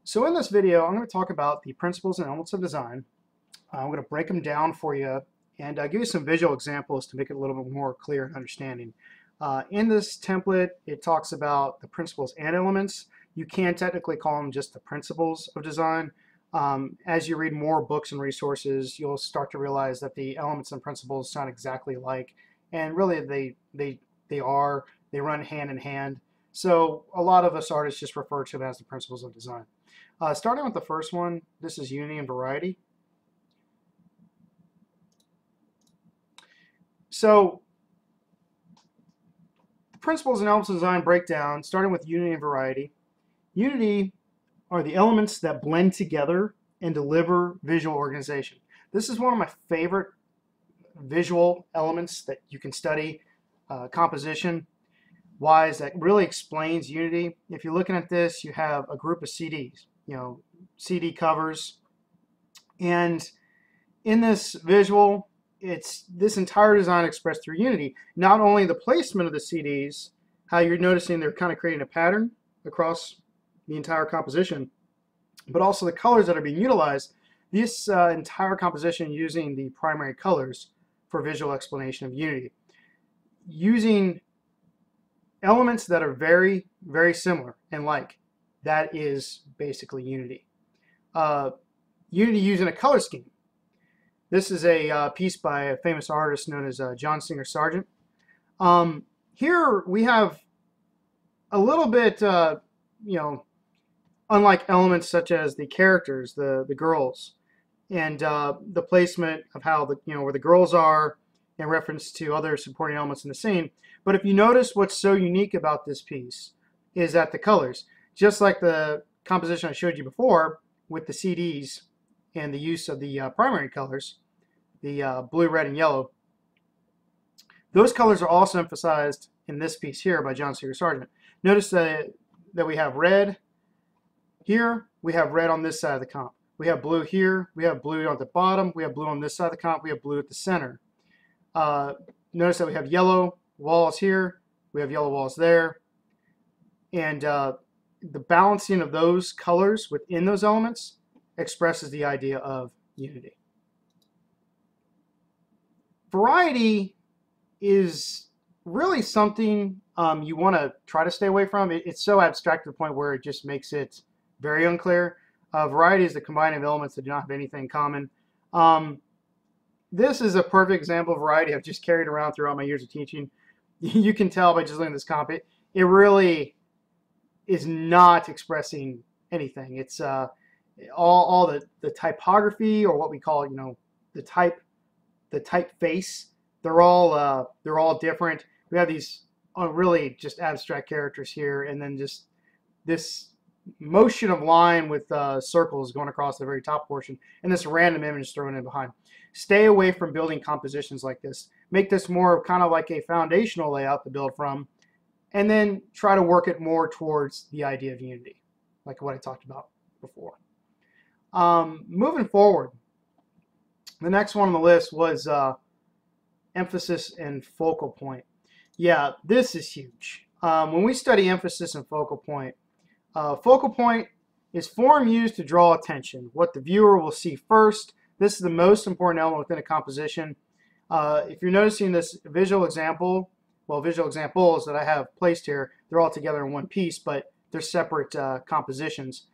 So in this video, I'm going to talk about the principles and elements of design. I'm going to break them down for you and give you some visual examples to make it a little bit more clear and understanding. In this template, it talks about the principles and elements. You can technically call them just the principles of design. As you read more books and resources, you'll start to realize that the elements and principles sound exactly alike, and really they run hand in hand. So a lot of us artists just refer to them as the principles of design. Starting with the first one, this is unity and variety. So the principles and elements of design breakdown, starting with unity and variety. Unity are the elements that blend together and deliver visual organization. This is one of my favorite visual elements that you can study composition wise, that really explains unity. If you're looking at this, you have a group of CDs, CD covers, and in this visual, it's this entire design expressed through unity. Not only the placement of the CDs, how you're noticing they're kind of creating a pattern across the entire composition, but also the colors that are being utilized. This entire composition using the primary colors for visual explanation of unity, using elements that are very, very similar and like. That is basically unity. Unity using a color scheme. This is a piece by a famous artist known as John Singer Sargent. Here we have a little bit, unlike elements such as the characters, the girls, and the placement of how where the girls are in reference to other supporting elements in the scene. But if you notice, what's so unique about this piece is that the colors, just like the composition I showed you before with the CDs and the use of the primary colors, the blue, red, and yellow, those colors are also emphasized in this piece here by John Singer Sargent. Notice that we have red here, we have red on this side of the comp. We have blue here, we have blue on the bottom, we have blue on this side of the comp, we have blue at the center. Notice that we have yellow walls here, we have yellow walls there, and the balancing of those colors within those elements expresses the idea of unity. Variety is really something you want to try to stay away from. It's so abstract to the point where it just makes it very unclear. Variety is the combining of elements that do not have anything in common. This is a perfect example of variety I've just carried around throughout my years of teaching. You can tell by just looking at this comp, it really is not expressing anything. It's all the typography, or what we call the typeface. They're all different. We have these really just abstract characters here, and then just this motion of line with circles going across the very top portion, and this random image thrown in behind. Stay away from building compositions like this. Make this more kind of like a foundational layout to build from, and then try to work it more towards the idea of unity, like what I talked about before. Moving forward, the next one on the list was emphasis and focal point. Yeah, this is huge. When we study emphasis and focal point is form used to draw attention, what the viewer will see first. This is the most important element within a composition. If you're noticing this visual example, visual examples that I have placed here, they're all together in one piece, but they're separate compositions.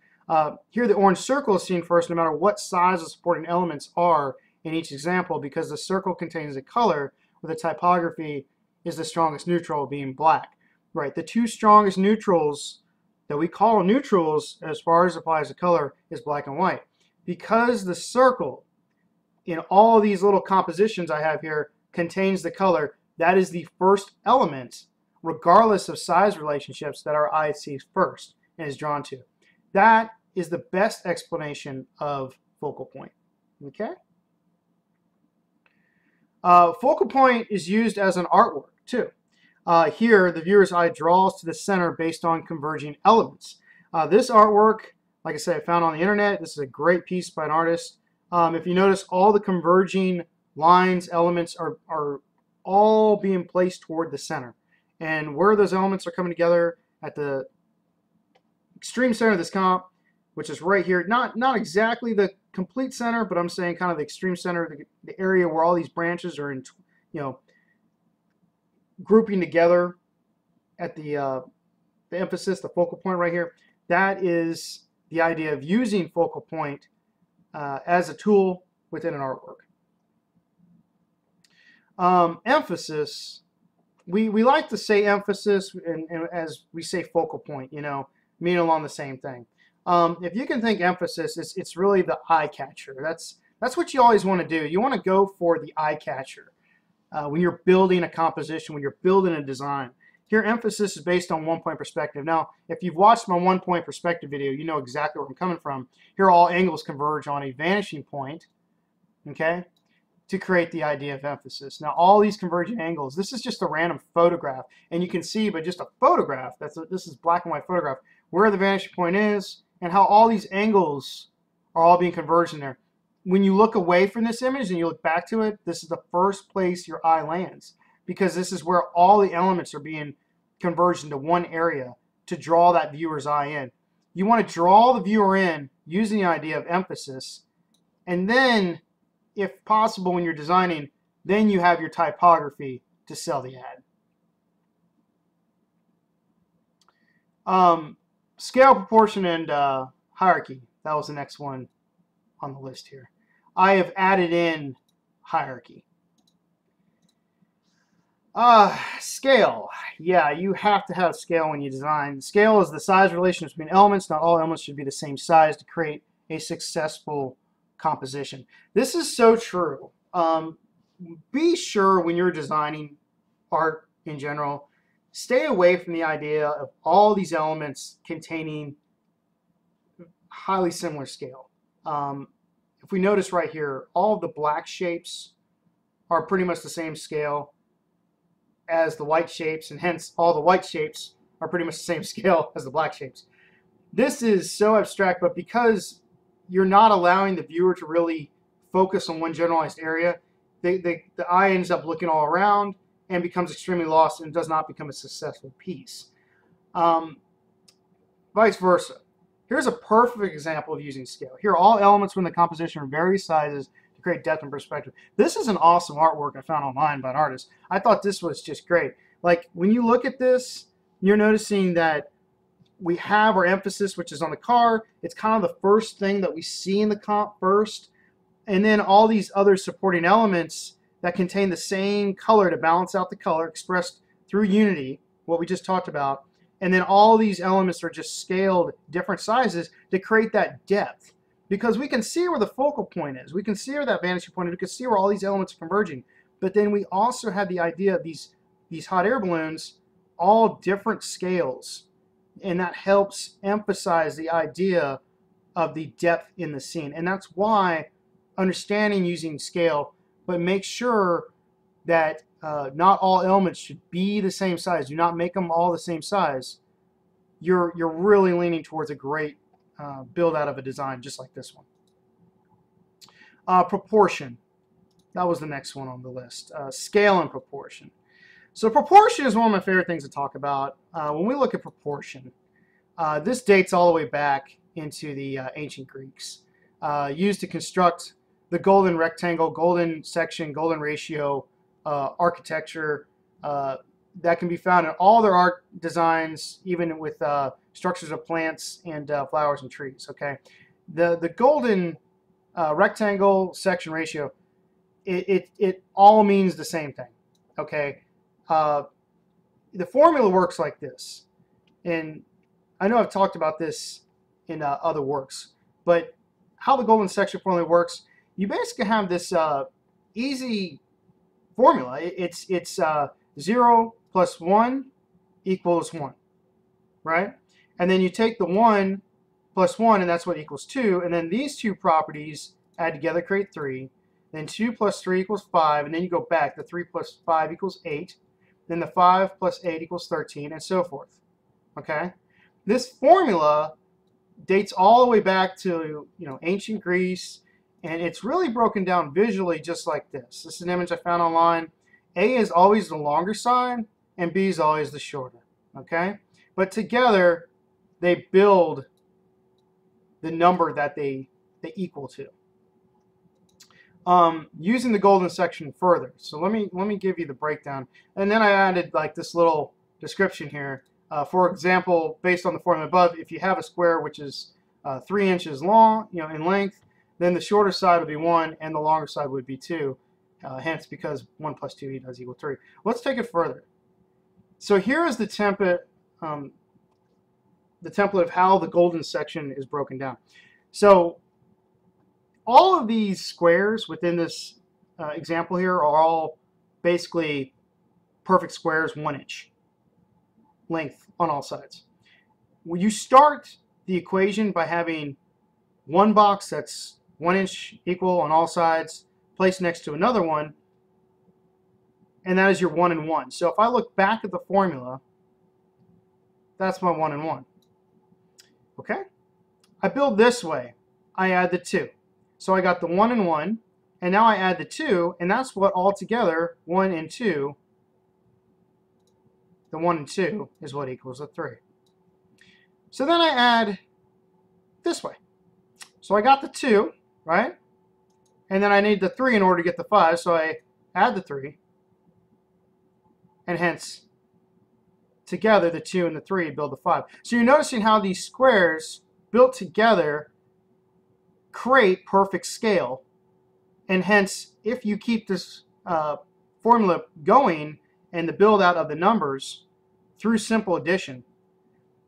Here the orange circle is seen first no matter what size the supporting elements are in each example, because the circle contains a color where the typography is the strongest neutral, being black. Right, the two strongest neutrals that we call neutrals as far as applies to color is black and white. Because the circle in all these little compositions I have here contains the color, that is the first element, regardless of size relationships, that our eye sees first and is drawn to. That is the best explanation of focal point. Okay? Focal point is used as an artwork too. Here, the viewer's eye draws to the center based on converging elements. This artwork, like I said, I found on the internet. This is a great piece by an artist. If you notice, all the converging lines, elements are all being placed toward the center. And where those elements are coming together at the extreme center of this comp, which is right here. Not exactly the complete center, but I'm saying kind of the extreme center, the area where all these branches are in, grouping together at the emphasis, the focal point right here. That is the idea of using focal point as a tool within an artwork. Emphasis, we like to say emphasis and as we say focal point, mean along the same thing. If you can think emphasis, it's really the eye catcher. That's what you always want to do. You want to go for the eye catcher when you're building a composition, when you're building a design. Here, emphasis is based on one-point perspective. Now, if you've watched my one-point perspective video, you know exactly where I'm coming from. Here, all angles converge on a vanishing point, okay, to create the idea of emphasis. Now, all these converging angles, this is just a random photograph, and you can see by just a photograph, this is black and white photograph, where the vanishing point is and how all these angles are all being converged in there. When you look away from this image and you look back to it, this is the first place your eye lands, because this is where all the elements are being converged into one area to draw that viewer's eye in. You want to draw the viewer in using the idea of emphasis, and then, if possible, when you're designing, then you have your typography to sell the ad. Scale, proportion, and hierarchy. That was the next one on the list here. I have added in hierarchy. Scale. Yeah, you have to have scale when you design. Scale is the size relation between elements. Not all elements should be the same size to create a successful composition. This is so true. Be sure when you're designing art in general, stay away from the idea of all these elements containing highly similar scale. If we notice right here, all the black shapes are pretty much the same scale as the white shapes, and hence all the white shapes are pretty much the same scale as the black shapes. This is so abstract, but because you're not allowing the viewer to really focus on one generalized area, the eye ends up looking all around and becomes extremely lost and does not become a successful piece. Vice versa. Here's a perfect example of using scale. Here, all elements within the composition are various sizes to create depth and perspective. This is an awesome artwork I found online by an artist. I thought this was just great. Like, when you look at this, you're noticing that we have our emphasis, which is on the car. It's kind of the first thing that we see in the comp first. And then all these other supporting elements that contain the same color to balance out the color expressed through unity, what we just talked about. And then all these elements are just scaled different sizes to create that depth. Because we can see where the focal point is. We can see where that vanishing point is. We can see where all these elements are converging. But then we also have the idea of these hot air balloons, all different scales. And that helps emphasize the idea of the depth in the scene. And that's why understanding using scale, but make sure that not all elements should be the same size. Do not make them all the same size. You're really leaning towards a great build out of a design just like this one. Proportion. That was the next one on the list. Scale and proportion. So proportion is one of my favorite things to talk about. When we look at proportion, this dates all the way back into the ancient Greeks. Used to construct the golden rectangle, golden section, golden ratio architecture that can be found in all their art designs, even with structures of plants and flowers and trees. Okay, the golden rectangle section ratio, it all means the same thing. Okay, the formula works like this, and I know I've talked about this in other works, but how the golden section formula works, you basically have this easy formula. It's 0 plus 1 equals 1, right? And then you take the 1 plus 1, and that's what equals 2, and then these two properties add together create 3, then 2 plus 3 equals 5, and then you go back. The 3 plus 5 equals 8, then the 5 plus 8 equals 13, and so forth, okay? This formula dates all the way back to ancient Greece, and it's really broken down visually just like this. This is an image I found online. A is always the longer side, and B is always the shorter, okay? But together, they build the number that they equal to. Using the golden section further. So let me give you the breakdown, and then I added like this little description here. For example, based on the formula above, if you have a square which is 3 inches long, in length, then the shorter side would be 1 and the longer side would be 2. Hence, because 1 plus 2 does equal 3. Let's take it further. So here is the template of how the golden section is broken down. So all of these squares within this example here are all basically perfect squares, 1 inch length on all sides. Well, you start the equation by having one box that's 1 inch equal on all sides placed next to another one, and that is your 1 and 1. So if I look back at the formula, that's my 1 and 1. Okay? I build this way. I add the 2. So I got the 1 and 1, and now I add the 2, and that's what altogether 1 and 2, the 1 and 2 is what equals the 3. So then I add this way. So I got the 2, right? And then I need the 3 in order to get the 5, so I add the 3, and hence together the 2 and the 3 build the 5. So you're noticing how these squares built together create perfect scale, and hence if you keep this formula going and the build out of the numbers through simple addition,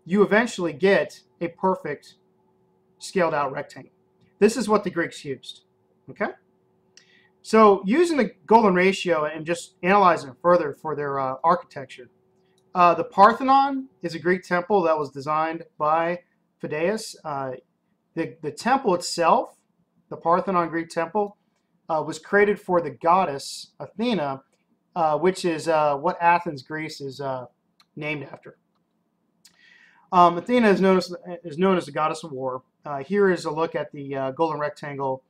you eventually get a perfect scaled out rectangle. This is what the Greeks used. Okay? So using the golden ratio and just analyzing it further for their architecture, the Parthenon is a Greek temple that was designed by Phidias. The temple itself, the Parthenon Greek temple, was created for the goddess Athena, which is what Athens, Greece is named after. Athena is known as the goddess of war. Here is a look at the golden rectangle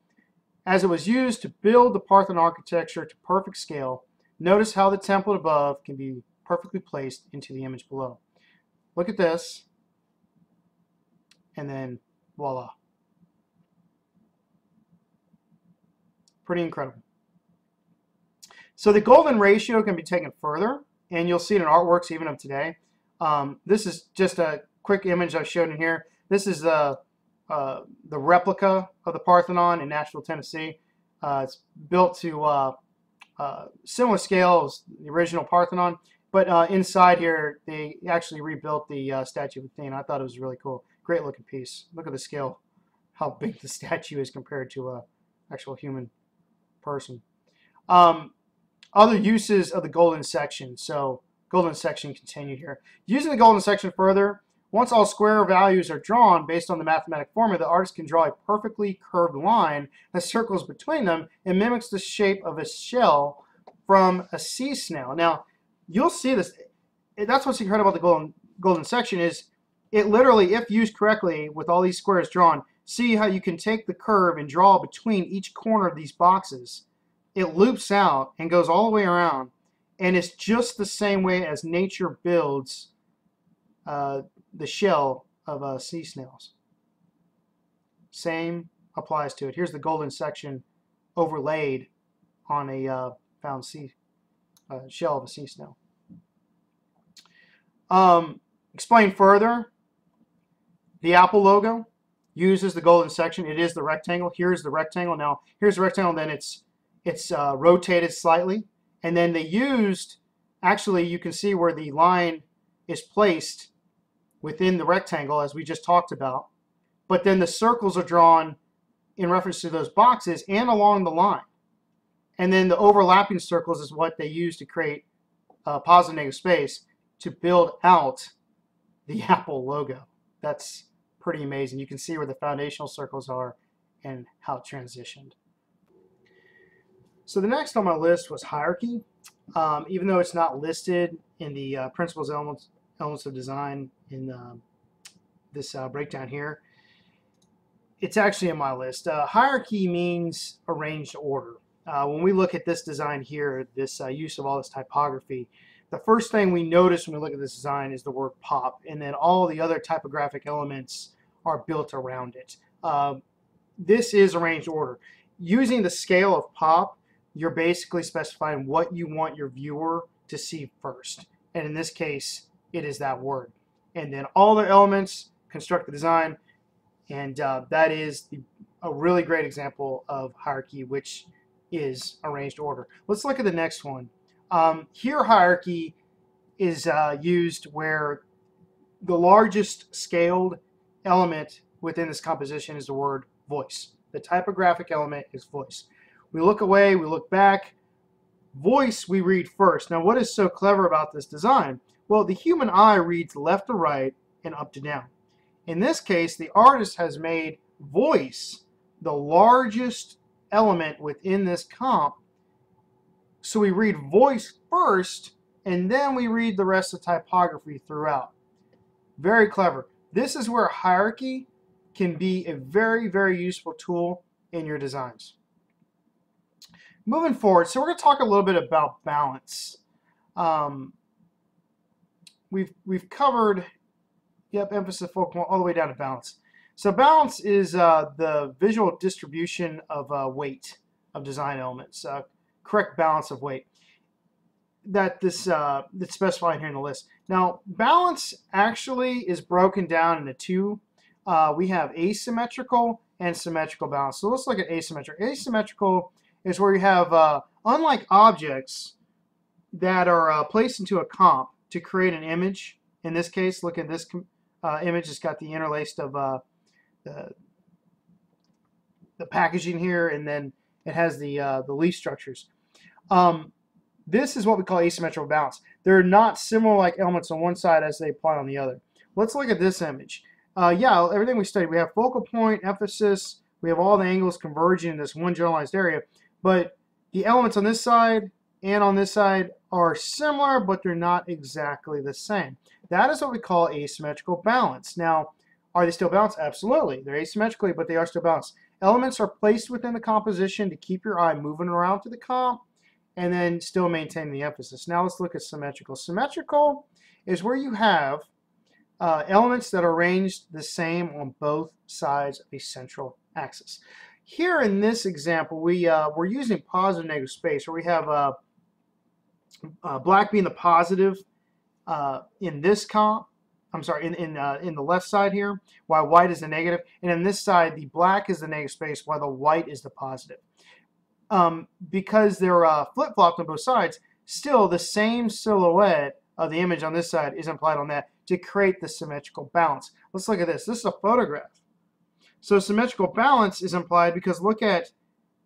as it was used to build the Parthenon architecture to perfect scale. Notice how the template above can be perfectly placed into the image below. Look at this, and then voila. Pretty incredible. So the golden ratio can be taken further, and you'll see it in artworks even of today. This is just a quick image I've shown in here. This is the replica of the Parthenon in Nashville, Tennessee. It's built to similar scale as the original Parthenon, but inside here they actually rebuilt the statue of Athena. I thought it was really cool. Great looking piece. Look at the scale, how big the statue is compared to an actual human person. Other uses of the golden section. So golden section continued here. Using the golden section further, once all square values are drawn based on the mathematical formula, the artist can draw a perfectly curved line that circles between them and mimics the shape of a shell from a sea snail. Now, you'll see this. That's what's incredible about the golden section is it literally, if used correctly with all these squares drawn, see how you can take the curve and draw between each corner of these boxes. It loops out and goes all the way around, and it's just the same way as nature builds the shell of sea snails. Same applies to it. Here's the golden section overlaid on a found shell of a sea snail. Explain further, the Apple logo uses the golden section. It is the rectangle. Here's the rectangle. Now, here's the rectangle, then it's rotated slightly. And then they used, actually, you can see where the line is placed within the rectangle, as we just talked about. But then the circles are drawn in reference to those boxes and along the line. And then the overlapping circles is what they use to create positive negative space to build out the Apple logo. That's pretty amazing. You can see where the foundational circles are and how it transitioned. So the next on my list was hierarchy. Even though it's not listed in the principles elements of design in this breakdown here, it's actually in my list. Hierarchy means arranged order. When we look at this design here, this use of all this typography, the first thing we notice when we look at this design is the word pop, and then all the other typographic elements are built around it. This is arranged order. Using the scale of pop, you're basically specifying what you want your viewer to see first. And in this case, it is that word. And then all the elements construct the design. And that is a really great example of hierarchy, which is arranged order. Let's look at the next one. Here, hierarchy is used where the largest scaled element within this composition is the word voice. The typographic element is voice. We look away, we look back. Voice we read first. Now, what is so clever about this design? Well, the human eye reads left to right and up to down. In this case, the artist has made voice the largest element within this comp. So we read voice first, and then we read the rest of typography throughout. Very clever. This is where hierarchy can be a very, very useful tool in your designs. Moving forward, so we're going to talk a little bit about balance. We've covered, emphasis, focal, all the way down to balance. So balance is the visual distribution of weight of design elements, correct balance of weight. That's specified here in the list. Now, balance actually is broken down into two. We have asymmetrical and symmetrical balance. So let's look at asymmetrical. Asymmetrical is where you have, unlike objects that are placed into a comp to create an image. In this case, look at this image. It's got the interlaced of the packaging here, and then it has the leaf structures. This is what we call asymmetrical balance. They're not similar like elements on one side as they apply on the other. Let's look at this image. Everything we studied, we have focal point, emphasis, we have all the angles converging in this one generalized area, but the elements on this side and on this side are similar, but they're not exactly the same. That is what we call asymmetrical balance. Now, are they still balanced? Absolutely. They're asymmetrically, but they are still balanced. Elements are placed within the composition to keep your eye moving around to the comp and then still maintain the emphasis. Now let's look at symmetrical. Symmetrical is where you have elements that are arranged the same on both sides of a central axis. Here in this example, we're using positive negative space, where we have black being the positive in this comp. I'm sorry, in the left side here, while white is the negative, and in this side, the black is the negative space, while the white is the positive. Because they're flip-flopped on both sides, still the same silhouette of the image on this side is implied on that to create the symmetrical balance. Let's look at this. This is a photograph. So symmetrical balance is implied because look at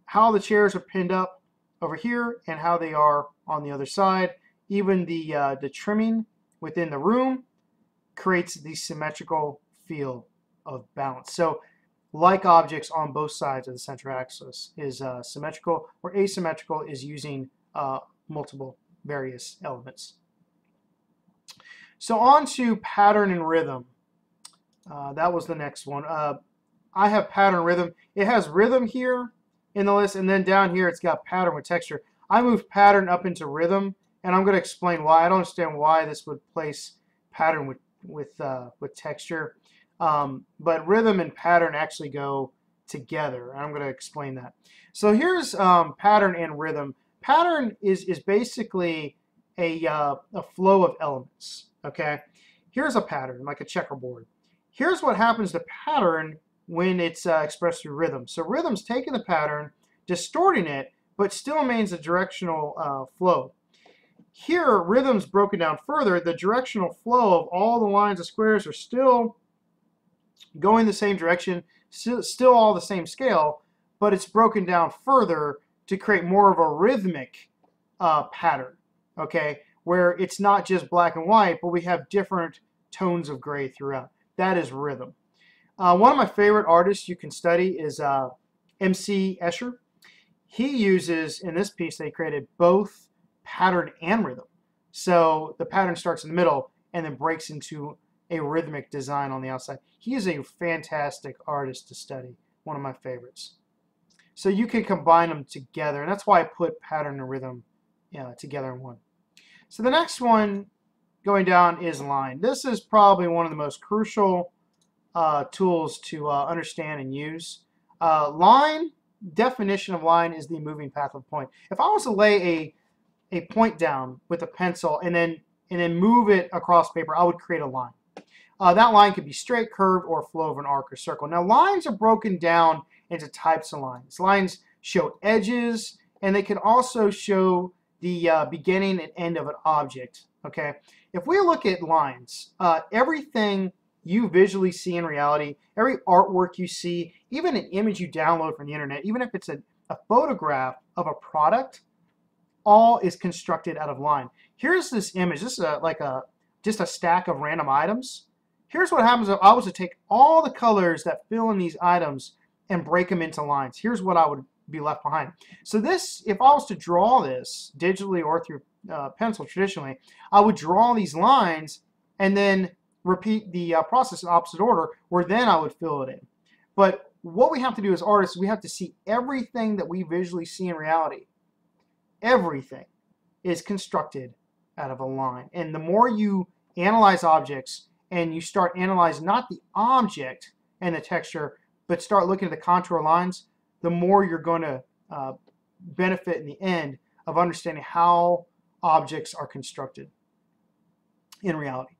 how the chairs are pinned up over here and how they are on the other side. Even the trimming within the room creates the symmetrical feel of balance. So like objects on both sides of the central axis is symmetrical, or asymmetrical is using multiple various elements. So on to pattern and rhythm. That was the next one. I have pattern rhythm. It has rhythm here in the list, and then down here it's got pattern with texture. I moved pattern up into rhythm, and I'm going to explain why. I don't understand why this would place pattern with texture. But rhythm and pattern actually go together. I'm going to explain that. So here's pattern and rhythm. Pattern is basically a flow of elements. Okay, here's a pattern like a checkerboard. Here's what happens to pattern when it's expressed through rhythm. So rhythm's taking the pattern, distorting it, but still remains a directional flow. Here, rhythm's broken down further. The directional flow of all the lines of squares are still going the same direction, still all the same scale, but it's broken down further to create more of a rhythmic pattern, okay, where it's not just black and white, but we have different tones of gray throughout. That is rhythm. One of my favorite artists you can study is M.C. Escher. He uses, in this piece, they created both pattern and rhythm. So the pattern starts in the middle and then breaks into a rhythmic design on the outside. He is a fantastic artist to study, one of my favorites. So you can combine them together, and that's why I put pattern and rhythm together in one. So the next one going down is line. This is probably one of the most crucial tools to understand and use. Line, definition of line is the moving path of a point. If I was to lay a point down with a pencil and then move it across paper, I would create a line. That line could be straight, curved, or flow of an arc or circle. Now, lines are broken down into types of lines. Lines show edges, and they can also show the beginning and end of an object. Okay, if we look at lines, everything you visually see in reality, every artwork you see, even an image you download from the internet, even if it's a photograph of a product, all is constructed out of line. Here's this image. This is just a stack of random items. Here's what happens if I was to take all the colors that fill in these items and break them into lines. Here's what I would be left behind. So this, if I was to draw this digitally or through pencil traditionally, I would draw these lines and then repeat the process in opposite order, where then I would fill it in. But what we have to do as artists, we have to see everything that we visually see in reality. Everything is constructed out of a line. And the more you analyze objects and you start analyzing not the object and the texture, but start looking at the contour lines, the more you're going to benefit in the end of understanding how objects are constructed in reality.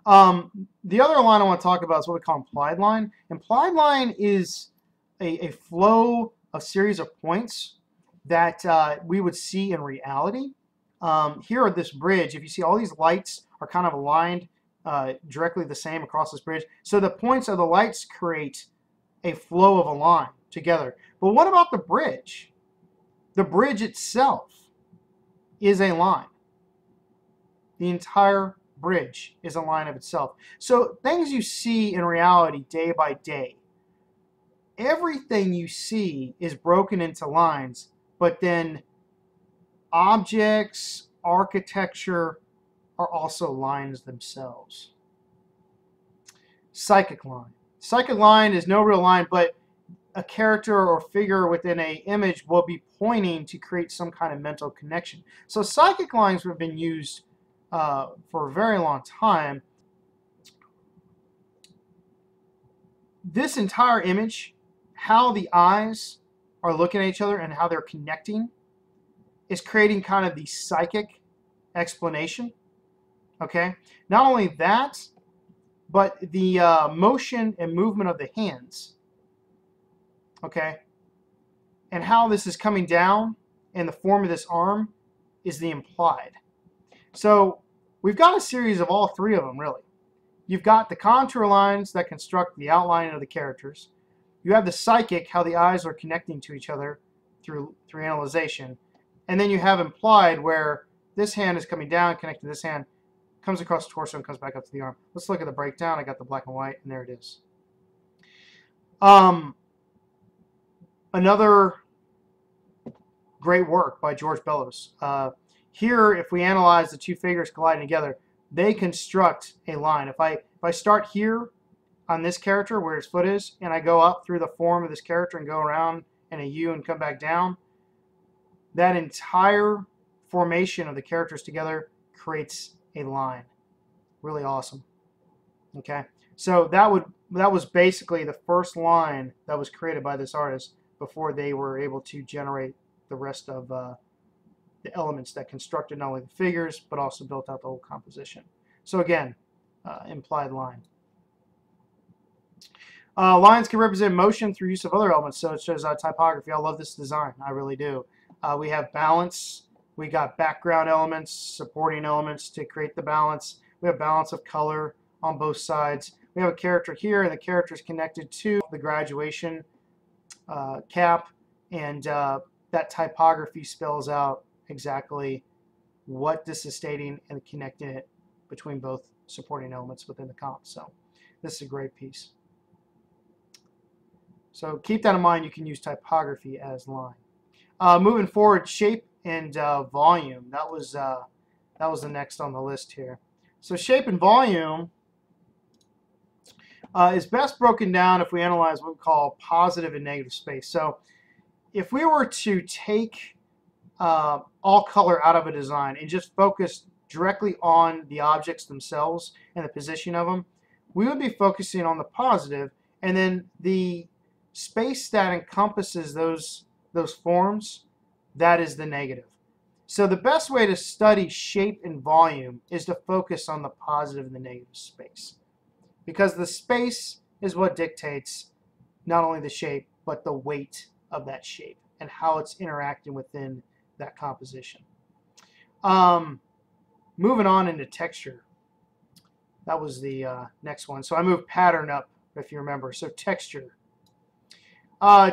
The other line I want to talk about is what we call implied line. Implied line is a flow, a series of points that we would see in reality. Here at this bridge, if you see all these lights are kind of aligned directly the same across this bridge. So the points of the lights create a flow of a line together. But what about the bridge? The bridge itself is a line. The entire bridge is a line of itself. So things you see in reality day by day, everything you see is broken into lines, but then objects, architecture are also lines themselves. Psychic line. Psychic line is no real line, but a character or figure within an image will be pointing to create some kind of mental connection. So psychic lines have been used for a very long time. This entire image, how the eyes are looking at each other and how they're connecting, is creating kind of the psychic explanation. Okay, not only that, but the motion and movement of the hands. Okay, and how this is coming down in the form of this arm is the implied. So we've got a series of all three of them, really. You've got the contour lines that construct the outline of the characters. You have the psychic, how the eyes are connecting to each other through analyzation. And then you have implied, where this hand is coming down, connecting to this hand, comes across the torso and comes back up to the arm. Let's look at the breakdown. I got the black and white, and there it is. Another great work by George Bellows. Here, if we analyze the two figures colliding together, they construct a line. If I start here on this character where his foot is, and I go up through the form of this character and go around in a U and come back down, that entire formation of the characters together creates a line. Really awesome. Okay, so that was basically the first line that was created by this artist before they were able to generate the rest of the elements that constructed not only the figures but also built out the whole composition. So again, implied line. Lines can represent motion through use of other elements, such as typography. I love this design. I really do. We have balance. We got background elements, supporting elements to create the balance. We have balance of color on both sides. We have a character here, and the character is connected to the graduation cap, and that typography spells out exactly what this is stating and connecting it between both supporting elements within the comp. So this is a great piece. So keep that in mind. You can use typography as line. Moving forward, shape and volume. That was the next on the list here. So shape and volume is best broken down if we analyze what we call positive and negative space. So if we were to take all color out of a design and just focus directly on the objects themselves and the position of them, we would be focusing on the positive, and then the space that encompasses those forms, that is the negative. So the best way to study shape and volume is to focus on the positive and the negative space, because the space is what dictates not only the shape, but the weight of that shape and how it's interacting within that composition. Moving on into texture. That was the next one. So I moved pattern up, if you remember. So texture.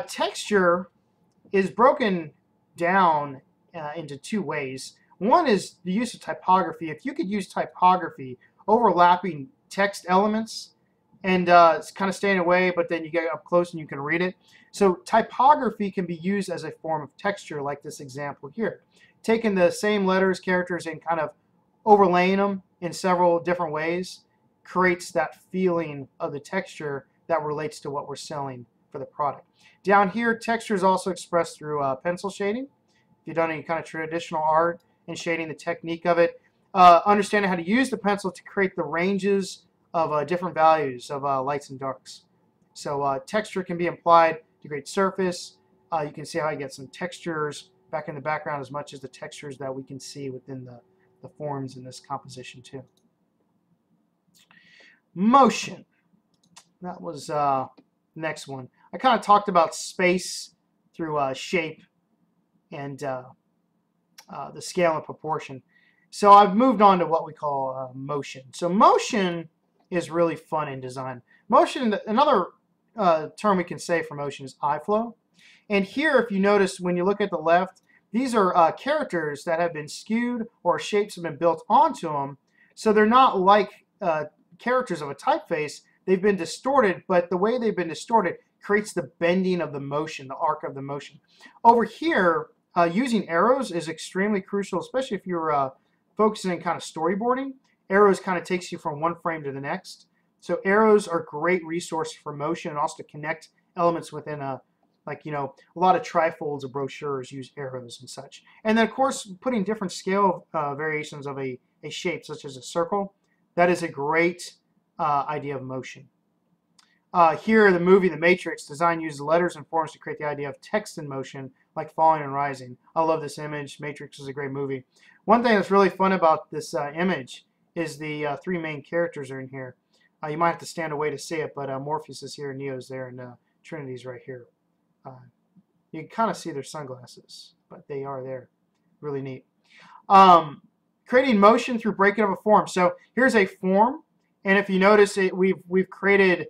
Texture is broken down into two ways. One is the use of typography. If you could use typography overlapping text elements and it's kind of staying away, but then you get up close and you can read it. So typography can be used as a form of texture, like this example here. Taking the same letters, characters, and kind of overlaying them in several different ways creates that feeling of the texture that relates to what we're selling for the product. Down here, texture is also expressed through pencil shading. If you've done any kind of traditional art and shading, the technique of it, understanding how to use the pencil to create the ranges of different values of lights and darks. So texture can be applied to create surface. You can see how you get some textures back in the background as much as the textures that we can see within the forms in this composition too. Motion. That was the next one. I kind of talked about space through shape and the scale and proportion. So I've moved on to what we call motion. So motion is really fun in design. Motion, another term we can say for motion is eye flow. And here, if you notice, when you look at the left, these are characters that have been skewed or shapes have been built onto them. So they're not like characters of a typeface. They've been distorted, but the way they've been distorted creates the bending of the motion, the arc of the motion. Over here, using arrows is extremely crucial, especially if you're focusing on kind of storyboarding. Arrows kind of takes you from one frame to the next. So arrows are a great resource for motion and also to connect elements within a, like, you know, a lot of trifolds of brochures use arrows and such. And then, of course, putting different scale variations of a shape, such as a circle, that is a great idea of motion. Here, the movie The Matrix, design uses letters and forms to create the idea of text in motion, like falling and rising. I love this image. Matrix is a great movie. One thing that's really fun about this image is the three main characters are in here. You might have to stand away to see it, but Morpheus is here, Neo's there, and Trinity's right here. You can kind of see their sunglasses, but they are there. Really neat. Creating motion through breaking up a form. So here's a form, and if you notice, we've created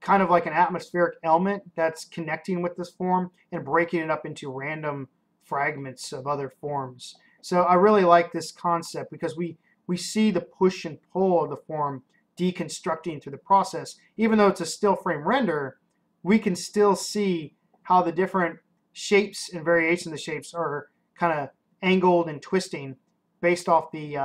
kind of like an atmospheric element that's connecting with this form and breaking it up into random fragments of other forms. So I really like this concept because we see the push and pull of the form deconstructing through the process. Even though it's a still frame render, we can still see how the different shapes and variations of the shapes are kind of angled and twisting based off the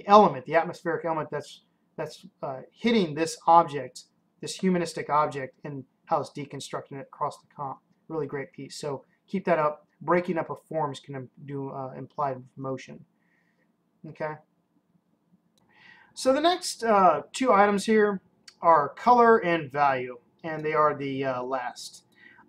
element, the atmospheric element that's hitting this object, this humanistic object, and how it's deconstructing it across the comp. Really great piece. So keep that up. Breaking up of forms can do implied motion. Okay. So the next two items here are color and value, and they are the last.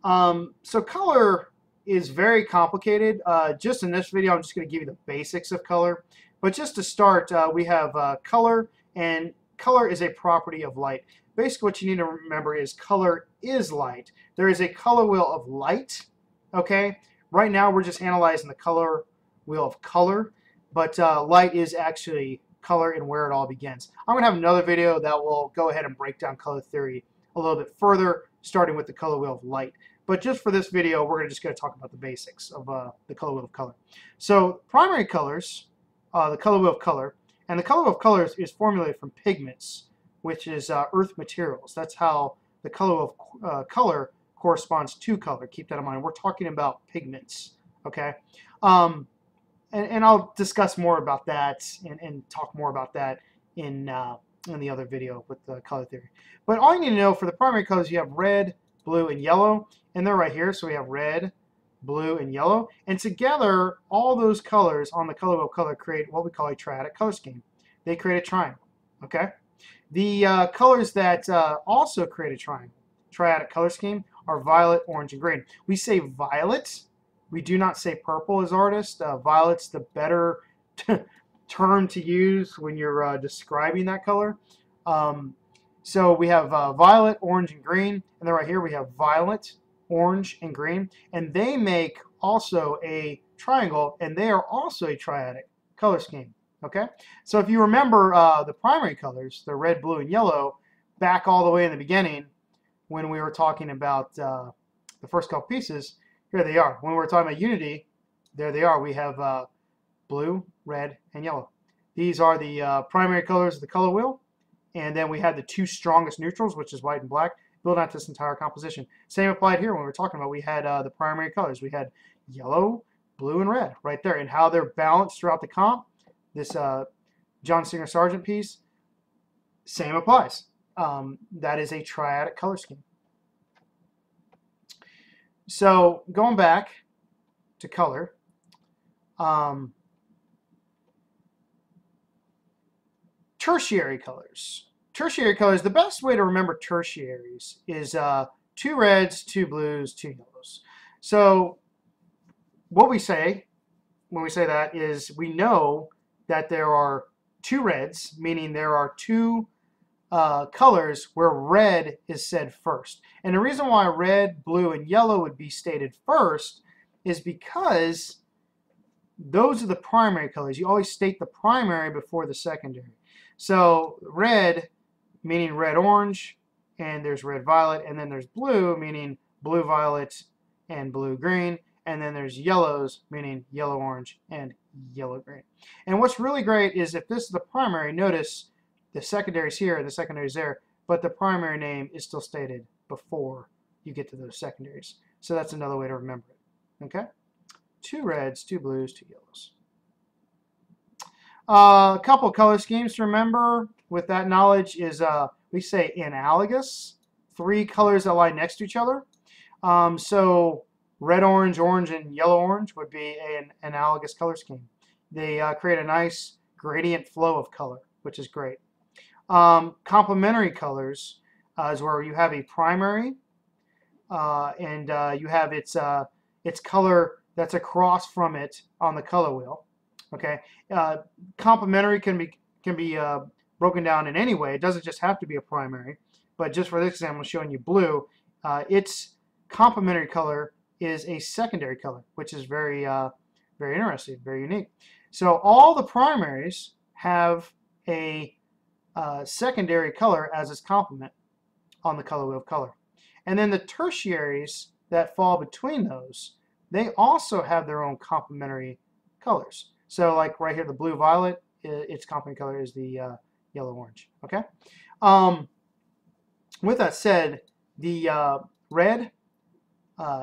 So color is very complicated. Just in this video, I'm just going to give you the basics of color. But just to start, we have color, and color is a property of light. Basically, what you need to remember is color is light. There is a color wheel of light, okay? Right now, we're just analyzing the color wheel of color, but light is actually color and where it all begins. I'm going to have another video that will go ahead and break down color theory a little bit further, starting with the color wheel of light. But just for this video, we're just going to talk about the basics of the color wheel of color. So primary colors, the color wheel of color, and the color wheel of colors is formulated from pigments, which is earth materials. That's how the color wheel of color corresponds to color. Keep that in mind. We're talking about pigments, okay? And I'll discuss more about that and talk more about that in the other video with the color theory. But all you need to know for the primary colors, you have red, blue, and yellow, and they're right here. So we have red, blue, and yellow, and together, all those colors on the color wheel of color create what we call a triadic color scheme. They create a triangle, okay? The colors that also create a triadic color scheme, are violet, orange, and green. We say violet. We do not say purple as artists. Violet's the better term to use when you're describing that color. So we have violet, orange, and green. And then right here we have violet, orange, and green. And they make also a triangle, and they are also a triadic color scheme. Okay? So if you remember the primary colors, the red, blue, and yellow, back all the way in the beginning when we were talking about the first couple pieces, here they are. When we're talking about unity, there they are. We have blue, red, and yellow. These are the primary colors of the color wheel. And then we had the two strongest neutrals, which is white and black, build out this entire composition. Same applied here when we were talking about, we had the primary colors. We had yellow, blue, and red right there. And how they're balanced throughout the comp, this John Singer Sargent piece, same applies. That is a triadic color scheme. So going back to color, tertiary colors. Tertiary colors, the best way to remember tertiaries is 2 reds, 2 blues, 2 yellows. So what we say when we say that is we know that there are 2 reds, meaning there are 2 colors where red is said first. And the reason why red, blue, and yellow would be stated first is because those are the primary colors. You always state the primary before the secondary. So red, meaning red-orange, and there's red-violet, and then there's blue, meaning blue-violet and blue-green, and then there's yellows, meaning yellow-orange and yellow-green. And what's really great is if this is the primary, notice the secondary's here and the secondary's there, but the primary name is still stated before you get to those secondaries. So that's another way to remember it. Okay? 2 reds, 2 blues, 2 yellows. A couple color schemes to remember with that knowledge is we say analogous. 3 colors that lie next to each other. So red, orange, orange, and yellow, orange would be an analogous color scheme. They create a nice gradient flow of color, which is great. Complementary colors is where you have a primary and you have its color that's across from it on the color wheel. Okay, complementary can be broken down in any way. It doesn't just have to be a primary, but just for this example, showing you blue, its complementary color is a secondary color, which is very very interesting, very unique. So all the primaries have a secondary color as its complement on the color wheel of color. And then the tertiaries that fall between those, they also have their own complementary colors. So like right here, the blue-violet, its complementary color is the yellow-orange. Okay. With that said, the red,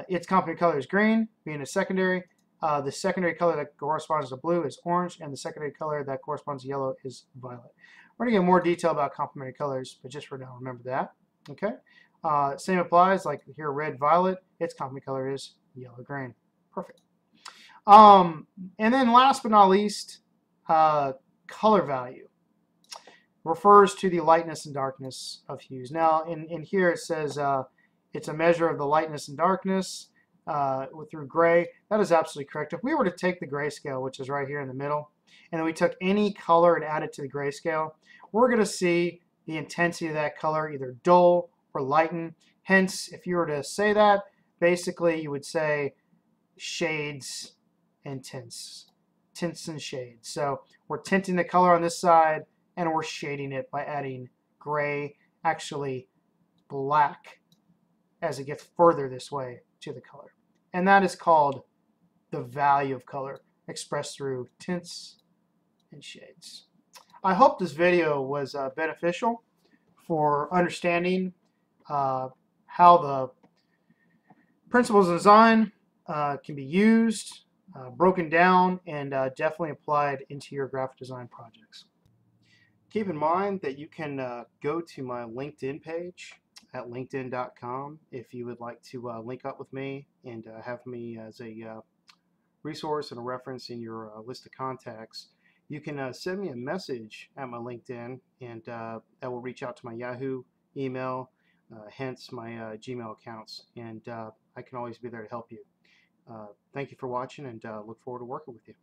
its complementary color is green, being a secondary. The secondary color that corresponds to blue is orange, and the secondary color that corresponds to yellow is violet. We're going to get more detail about complementary colors, but just for now, remember that. Okay. Same applies, like here, red, violet, its complementary color is yellow-green. Perfect. And then last but not least, color value refers to the lightness and darkness of hues. Now, in here it says it's a measure of the lightness and darkness through gray. That is absolutely correct. If we were to take the grayscale, which is right here in the middle, and then we took any color and added to the grayscale, we're going to see the intensity of that color either dull or lighten. Hence, if you were to say that, basically you would say shades and tints and shades. So we're tinting the color on this side and we're shading it by adding gray, actually black, as it gets further this way to the color. And that is called the value of color, expressed through tints and shades. I hope this video was beneficial for understanding how the principles of design can be used, broken down, and definitely applied into your graphic design projects. Keep in mind that you can go to my LinkedIn page at linkedin.com if you would like to link up with me and have me as a resource and a reference in your list of contacts. you can send me a message at my LinkedIn, and I will reach out to my Yahoo email, hence my Gmail accounts, and I can always be there to help you. Thank you for watching, and look forward to working with you.